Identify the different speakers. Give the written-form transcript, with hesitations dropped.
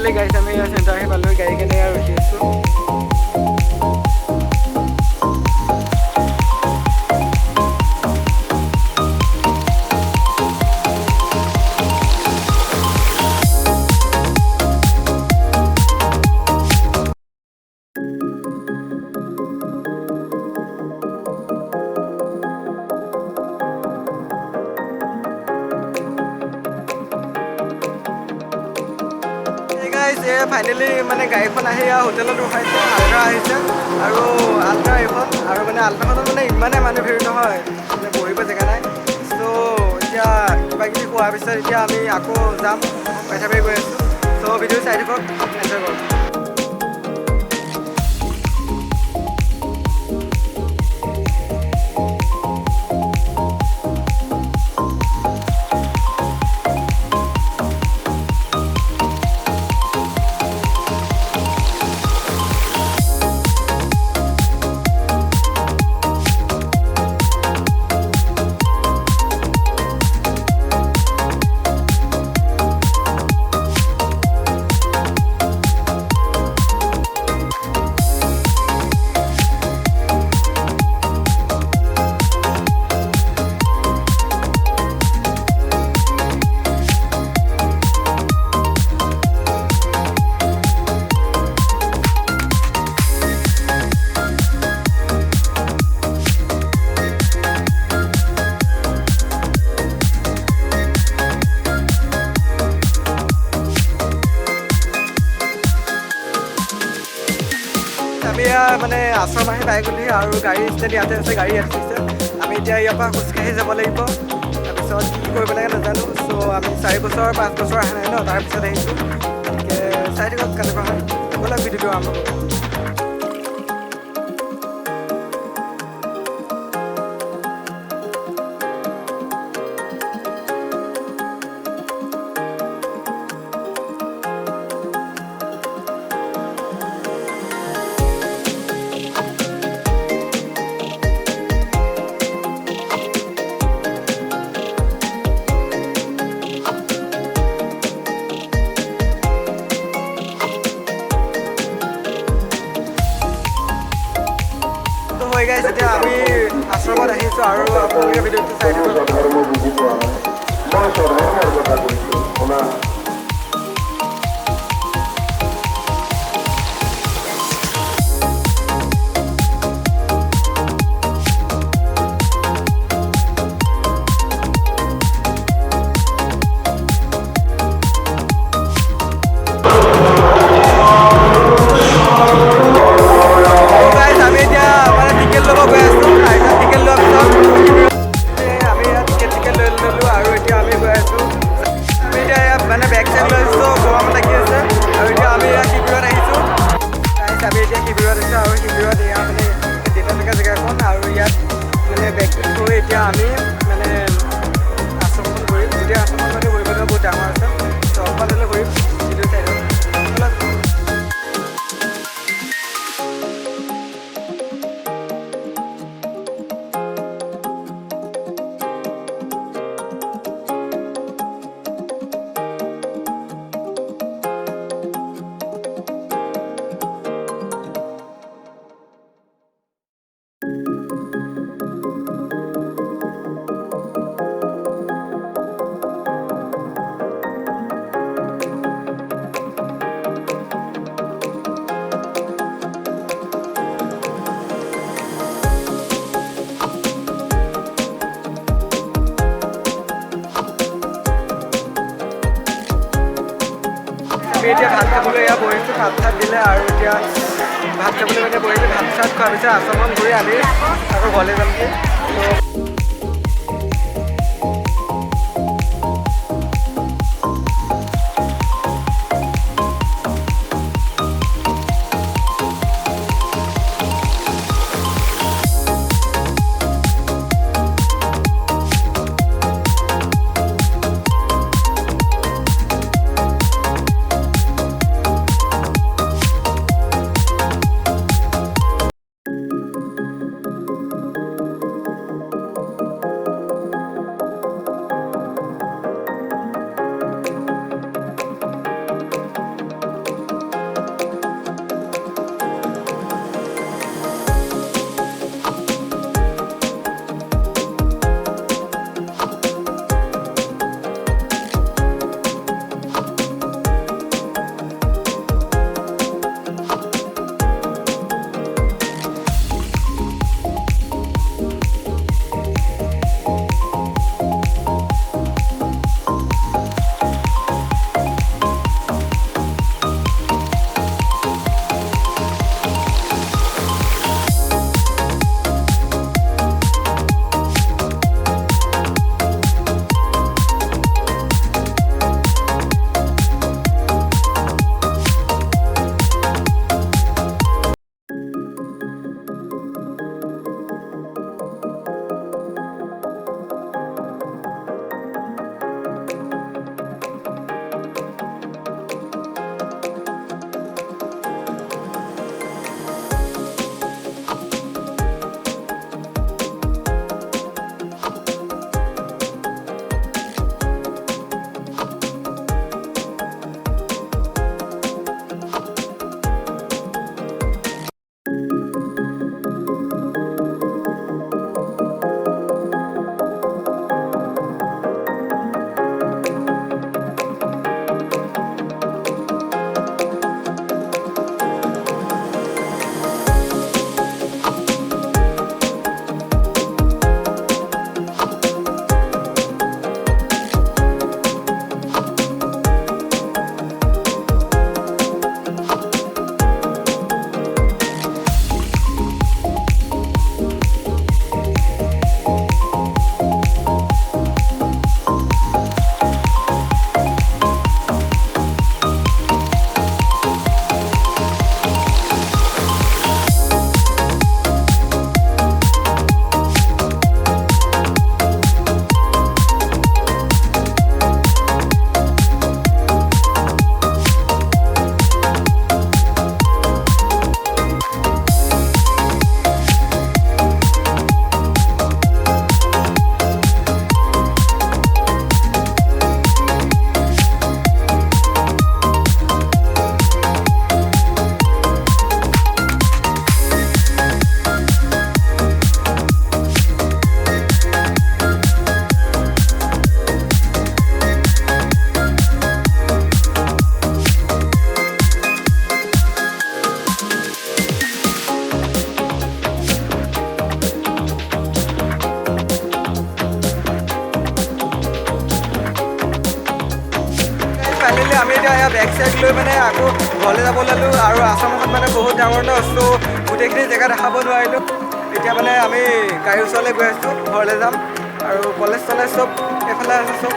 Speaker 1: finally গাইছ আমি centre আহি পালোঁ গাড়ী কেনে ৰখি আছোঁ ফাইনেলি মানে গাড়ীখন আহি হোটেলত ৰখাইছে আল্ট্ৰা আহিছে আৰু আল্ট্ৰা এইখন আৰু মানে আল্ট্ৰাখনত মানে ইমানে মানুহ ভিৰ নহয় মানে বহিব জেগা নাই চ' এতিয়া কিবা কিবি খোৱাৰ পিছত এতিয়া আমি আকৌ যাম পেঠাবাৰী গৈ আছোঁ চ' ভিডিঅ' চাই থাকক এনজয় কৰক আমি মানে আশ্ৰম আহি পাই গ'লি আৰু গাড়ী ষ্টেণ্ড ইয়াতে আছে গাড়ী ইয়াত আছে আমি এতিয়া ইয়াৰ পৰা খোজকাঢ়ি যাব লাগিব তাৰপিছত কি কৰিব লাগে নাজানো চ' আমি 4 বছৰ 5 বছৰ অহা নাই ন তাৰপিছত আহিছোঁ গতিকে চাই থাকক কেনেকুৱা হয় ব'লক ভিডিঅ'টো আৰম্ভ কৰোঁ হৈ গাইছে এতিয়া আমি আশ্ৰমত আহিছোঁ আৰু আপোনালোকে ভিডিঅ'টো চাই দিব এতিয়া আমি মানে আশ্ৰমখন কৰিম গোটেই আশ্ৰমখন মানে কৰিবলৈ বহুত ডাঙৰ আছে ত' অকলে কৰিম ভিডিঅ' চাই আমি এতিয়া ভাত খাবলৈ এয়া বহিছোঁ ভাত চাত দিলে আৰু এতিয়া ভাত খাবলৈ মানে বহিছোঁ ভাত চাত খোৱাৰ পিছত আশ্ৰমখন ঘূৰি আনি আকৌ ঘৰলৈ যামগৈ ফাইনেলি আমি এতিয়া এয়া বেগ চেগ লৈ মানে আকৌ ঘৰলৈ যাব ওলালোঁ আৰু আছামখন মানে বহুত ডাঙৰ ন চ' গোটেইখিনি জেগা দেখাব নোৱাৰিলোঁ এতিয়া মানে আমি গাড়ীৰ ওচৰলৈ গৈ আছোঁ ঘৰলৈ যাম আৰু কলেজ চলেজ চব এইফালে আছে চব